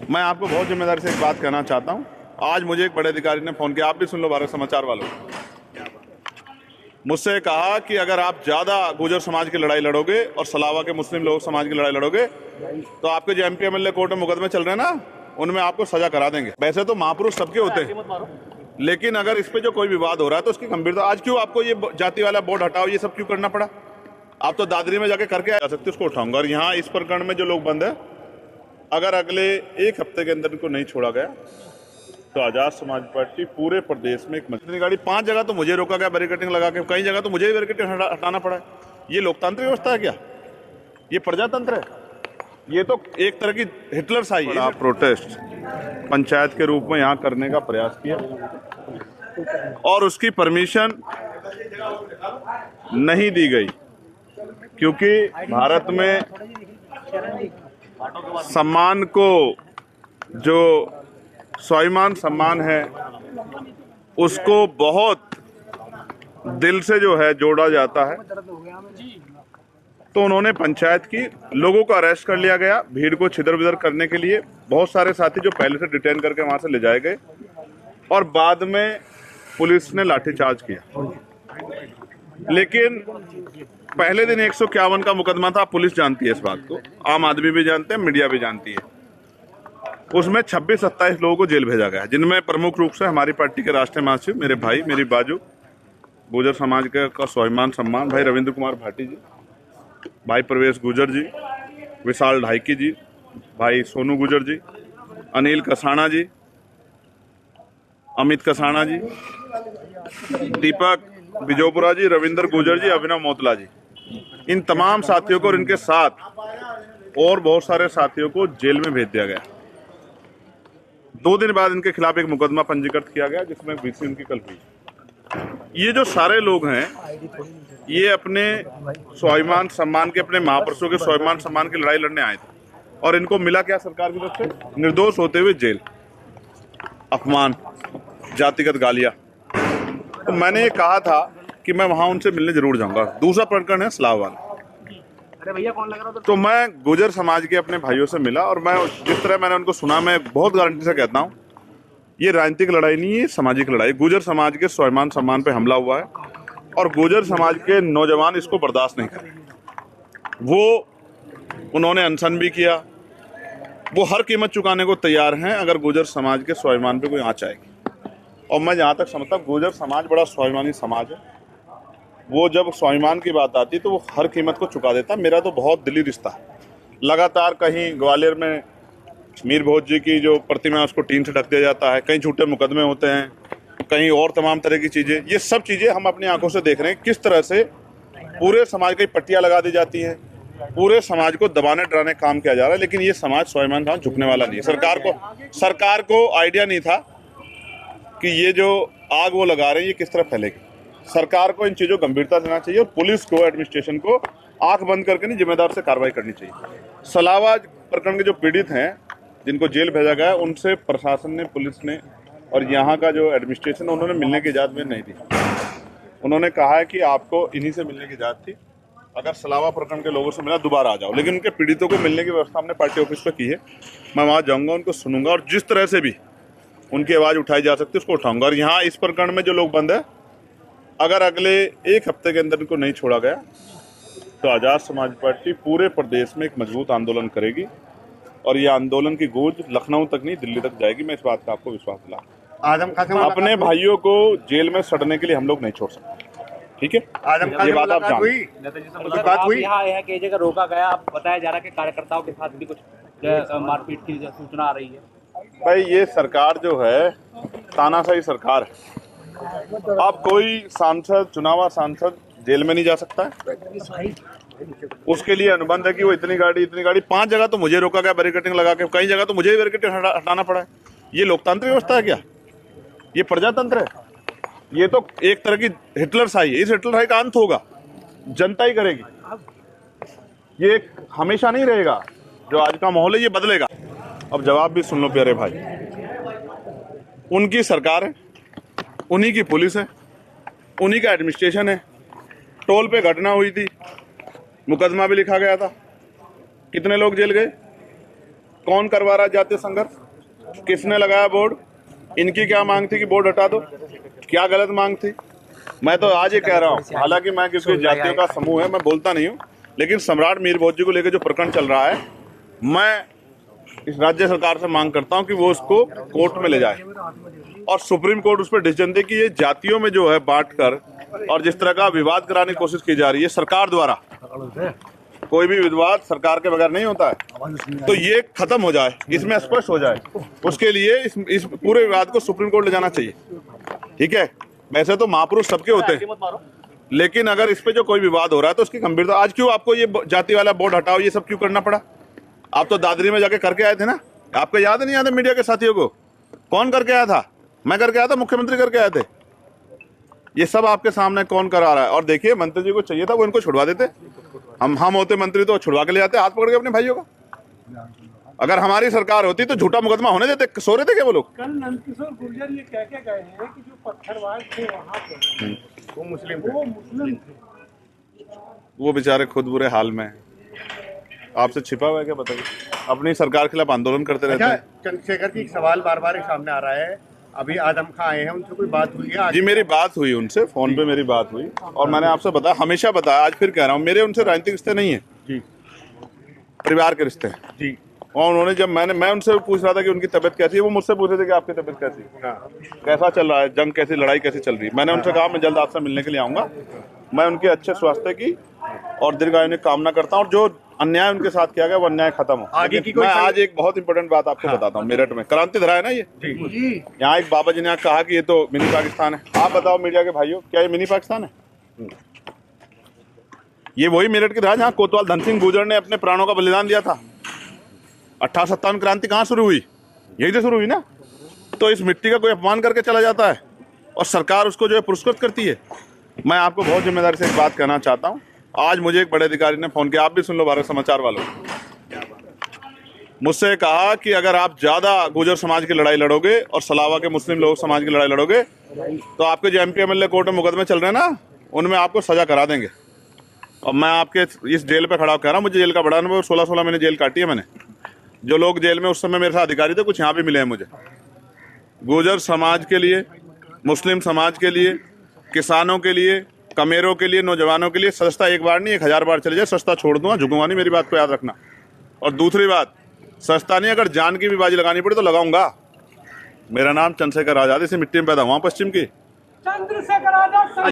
मैं आपको बहुत जिम्मेदारी से एक बात कहना चाहता हूं। आज मुझे एक बड़े अधिकारी ने फोन किया, आप भी सुन लो भारत समाचार वालों। मुझसे कहा कि अगर आप ज्यादा गुर्जर समाज की लड़ाई लड़ोगे और सलावा के मुस्लिम लोग समाज की लड़ाई लड़ोगे तो आपके जो एमपी एमएलए कोर्ट में मुकदमे चल रहे हैं ना, उनमें आपको सजा करा देंगे। वैसे तो महापुरुष सबके होते हैं, लेकिन अगर इस पे जो कोई विवाद हो रहा है तो उसकी गंभीरता, आज क्यों आपको ये जाति वाला बोर्ड हटाओ ये सब क्यों करना पड़ा? आप तो दादरी में जाके करके आ सकते, उसको उठाऊंगा। और यहाँ इस प्रकरण में जो लोग बंद है, अगर अगले एक हफ्ते के अंदर इनको नहीं छोड़ा गया तो आजाद समाज पार्टी पूरे प्रदेश में एक मजबूत गाड़ी 5 जगह तो मुझे रोका गया बैरिकेडिंग लगा के, कई जगह तो मुझे ही बैरिकेडिंग हटाना पड़ा है। ये लोकतांत्रिक व्यवस्था है क्या? ये प्रजातंत्र है? ये तो एक तरह की हिटलर शाही है। प्रोटेस्ट पंचायत के रूप में यहाँ करने का प्रयास किया और उसकी परमिशन नहीं दी गई, क्योंकि भारत में सम्मान को, जो स्वाभिमान सम्मान है, उसको बहुत दिल से जो है जोड़ा जाता है। तो उन्होंने पंचायत की लोगों को अरेस्ट कर लिया गया, भीड़ को छिदर बिदर करने के लिए। बहुत सारे साथी जो पहले से डिटेन करके वहां से ले जाए गए और बाद में पुलिस ने लाठीचार्ज किया। लेकिन पहले दिन 151 का मुकदमा था। पुलिस जानती है इस बात को, आम आदमी भी जानते हैं, मीडिया भी जानती है। उसमें 26-27 लोगों को जेल भेजा गया, जिनमें प्रमुख रूप से हमारी पार्टी के राष्ट्रीय महासचिव, मेरे भाई, मेरी बाजू, गुर्जर समाज का स्वाभिमान सम्मान भाई रविंद्र कुमार भाटी जी, भाई प्रवेश गुर्जर जी, विशाल ढाईकी जी, भाई सोनू गुर्जर जी, अनिल कसाना जी, अमित कसाना जी, दीपक बिजोपुरा जी, रविंद्र गुर्जर जी, अभिनव मोतला जी, इन तमाम साथियों को और इनके साथ और बहुत सारे साथियों को जेल में भेज दिया गया। 2 दिन बाद इनके खिलाफ एक मुकदमा पंजीकृत किया गया, जिसमें बीसी उनकी कल हुई। ये जो सारे लोग हैं, ये अपने स्वाभिमान सम्मान के, अपने महापुरुषों के स्वाभिमान सम्मान की लड़ाई लड़ने आए थे और इनको मिला क्या सरकार की तरफ से? निर्दोष होते हुए जेल, अपमान, जातिगत गालियां। तो मैंने ये कहा था कि मैं वहां उनसे मिलने जरूर जाऊंगा। दूसरा प्रकरण है सलाहवाल। अरे भैया कौन लग रहा था? तो मैं गुर्जर समाज के अपने भाइयों से मिला और मैं जिस तरह मैंने उनको सुना, मैं बहुत गारंटी से कहता हूं, ये राजनीतिक लड़ाई नहीं है, सामाजिक लड़ाई। गुर्जर समाज के स्वाभिमान सम्मान पे हमला हुआ है और गुर्जर समाज के नौजवान इसको बर्दाश्त नहीं करेंगे। वो उन्होंने अनशन भी किया, वो हर कीमत चुकाने को तैयार हैं अगर गुर्जर समाज के स्वाभिमान पे कोई आंच आएगी। और मैं जहाँ तक समझता हूँ, गुर्जर समाज बड़ा स्वाभिमानी समाज है। वो जब स्वाभिमान की बात आती तो वो हर कीमत को चुका देता। मेरा तो बहुत दिली रिश्ता है। लगातार कहीं ग्वालियर में मीर भोज जी की जो प्रतिमा है उसको टीन से ढक दिया जाता है, कहीं झूठे मुकदमे होते हैं, कहीं और तमाम तरह की चीज़ें। ये सब चीज़ें हम अपनी आंखों से देख रहे हैं, किस तरह से पूरे समाज की पट्टियाँ लगा दी जाती हैं, पूरे समाज को दबाने डराने का काम किया जा रहा है। लेकिन ये समाज स्वाभिमान का झुकने वाला नहीं है। सरकार को आइडिया नहीं था कि ये जो आग वो लगा रहे हैं ये किस तरह फैलेगी। सरकार को इन चीज़ों को गंभीरता देना चाहिए और पुलिस को, एडमिनिस्ट्रेशन को आंख बंद करके नहीं, जिम्मेदार से कार्रवाई करनी चाहिए। सलावा प्रकरण के जो पीड़ित हैं, जिनको जेल भेजा गया, उनसे प्रशासन ने, पुलिस ने और यहाँ का जो एडमिनिस्ट्रेशन, उन्होंने मिलने की इजाज़त में नहीं दी। उन्होंने कहा है कि आपको इन्हीं से मिलने की इजाज़त थी, अगर सलावा प्रकरण के लोगों से मिला दोबारा आ जाओ। लेकिन उनके पीड़ितों को मिलने की व्यवस्था हमने पार्टी ऑफिस पर की है। मैं वहाँ जाऊँगा, उनको सुनूंगा और जिस तरह से भी उनकी आवाज़ उठाई जा सकती है उसको उठाऊंगा। और यहाँ इस प्रकरण में जो लोग बंद है, अगर अगले एक हफ्ते के अंदर इनको नहीं छोड़ा गया तो आजाद समाज पार्टी पूरे प्रदेश में एक मजबूत आंदोलन करेगी और ये आंदोलन की गूंज लखनऊ तक नहीं, दिल्ली तक जाएगी। मैं इस बात का आपको विश्वास दिला। अपने भाइयों को जेल में सड़ने के लिए हम लोग नहीं छोड़ सकते, ठीक है? ये बात आप जानते। बात हुई यहाँ कई जगह रोका गया, अब बताया जा रहा है कि कार्यकर्ताओं के साथ भी कुछ मारपीट की सूचना आ रही है। भाई ये सरकार जो है तानाशाही सरकार है। अब कोई सांसद, चुनावा सांसद जेल में नहीं जा सकता है। उसके लिए अनुबंध है कि वो इतनी गाड़ी 5 जगह तो मुझे रोका गया बैरिकेडिंग लगा के, कई जगह तो मुझे ही बैरिकेडिंग हटाना पड़ा है। ये लोकतांत्रिक व्यवस्था है क्या? ये प्रजातंत्र है? ये तो एक तरह की हिटलर शाही है। इस हिटलर शाही का अंत होगा, जनता ही करेगी। ये हमेशा नहीं रहेगा। जो आज का माहौल है ये बदलेगा। अब जवाब भी सुन लो प्यारे भाई, उनकी सरकार है, उन्हीं की पुलिस है, उन्हीं का एडमिनिस्ट्रेशन है। टोल पे घटना हुई थी, मुकदमा भी लिखा गया था, कितने लोग जेल गए? कौन करवा रहा है जातीय संघर्ष? किसने लगाया बोर्ड? इनकी क्या मांग थी कि बोर्ड हटा दो? क्या गलत मांग थी? मैं तो आज ये कह रहा हूँ, हालांकि मैं किसी जातियों का समूह है, मैं बोलता नहीं हूँ, लेकिन सम्राट मीर भोज जी को लेकर जो प्रकरण चल रहा है, मैं इस राज्य सरकार से मांग करता हूँ कि वो उसको कोर्ट में ले जाए और सुप्रीम कोर्ट उस पर डिसीजन दे कि ये जातियों में जो है बांट कर और जिस तरह का विवाद कराने की कोशिश की जा रही है सरकार द्वारा, कोई भी विवाद सरकार के बगैर नहीं होता है, तो ये खत्म हो जाए, इसमें स्पष्ट हो जाए। उसके लिए इस पूरे विवाद को सुप्रीम कोर्ट ले जाना चाहिए। ठीक है, वैसे तो महापुरुष सबके होते हैं, लेकिन अगर इस पे जो कोई विवाद हो रहा है तो उसकी गंभीरता, आज क्यों आपको ये जाति वाला बोर्ड हटाओ ये सब क्यों करना पड़ा? आप तो दादरी में जाके करके आए थे ना, आपको याद नहीं आता मीडिया के साथियों को? कौन करके आया था? मैं करके आया था, मुख्यमंत्री करके आए थे। ये सब आपके सामने कौन करा रहा है? और देखिए, मंत्री जी को चाहिए था वो इनको छुड़वा देते, हम होते मंत्री तो छुड़वा के ले जाते हाथ पकड़ के अपने भाइयों का। अगर हमारी सरकार होती तो झूठा मुकदमा होने देते, सो रहे थे क्या वो लोग? कल नंदकिशोर गुर्जर ये कह के गए हैं कि जो पत्थरबाज थे वहाँ पे वो मुस्लिम थे। वो बेचारे खुद बुरे हाल में हैं। आपसे छिपा हुआ है क्या? बताइए। अपनी सरकार के खिलाफ आंदोलन करते रहते हैं। चंद्रशेखर जी, एक सवाल बार बार सामने आ रहा है, अभी आदम खां आए हैं, उनसे कोई बात हुई है? जी मेरी बात हुई उनसे, फोन पे मेरी बात हुई, और मैंने आपसे बताया, हमेशा बताया, आज फिर कह रहा हूँ, मेरे उनसे राजनीतिक रिश्ते नहीं है जी, परिवार के रिश्ते हैं जी। और उन्होंने जब मैं उनसे पूछ रहा था कि उनकी तबीयत कैसी है, वो मुझसे पूछ रहे थे कि आपकी तबीयत कैसी है, कैसा चल रहा है, जंग कैसी, लड़ाई कैसी चल रही है। मैंने उनसे कहा मैं जल्द आपसे मिलने के लिए आऊंगा, मैं उनके अच्छे स्वास्थ्य की और दीर्घायु की कामना करता हूँ, और जो अन्याय उनके साथ किया गया वो अन्याय खत्म हो। आगे की कोई मैं आज एक बहुत इंपॉर्टेंट बात आपको बताता हूँ। मेरठ में क्रांति धरा है ना, ये यहाँ एक बाबा जी ने कहा कि ये तो मिनी पाकिस्तान है। आप बताओ मीडिया के भाइयों, क्या ये मिनी पाकिस्तान है? ये वही मेरठ की धरा जहाँ कोतवाल धन सिंह गुर्जर ने अपने प्राणों का बलिदान दिया था। 1857 क्रांति कहाँ शुरू हुई? यही तो शुरू हुई ना। तो इस मिट्टी का कोई अपमान करके चला जाता है और सरकार उसको जो है पुरस्कृत करती है। मैं आपको बहुत जिम्मेदारी से एक बात कहना चाहता हूँ। आज मुझे एक बड़े अधिकारी ने फोन किया, आप भी सुन लो भारत समाचार वालों, मुझसे कहा कि अगर आप ज्यादा गुर्जर समाज की लड़ाई लड़ोगे और सलावा के मुस्लिम लोग समाज की लड़ाई लड़ोगे तो आपके जो MP MLA कोर्ट में मुकदमे चल रहे हैं ना, उनमें आपको सजा करा देंगे। और मैं आपके इस जेल पे खड़ा कह रहा हूँ, मुझे जेल का बड़ा अनुभव, 16 महीने जेल काटी है मैंने। जो लोग जेल में उस समय मेरे साथ अधिकारी थे, कुछ यहाँ भी मिले हैं मुझे। गुर्जर समाज के लिए, मुस्लिम समाज के लिए, किसानों के लिए, कमेरों के लिए, नौजवानों के लिए सस्ता एक बार नहीं 1000 बार चले जाए, सस्ता छोड़ दूंगा, झुकूंगा नहीं, मेरी बात को याद रखना। और दूसरी बात, सस्ता नहीं, अगर जान की भी बाजी लगानी पड़े तो लगाऊंगा। मेरा नाम चंद्रशेखर आजाद, इसी मिट्टी में पैदा हुआ पश्चिम की। चंद्रशेखर आजाद।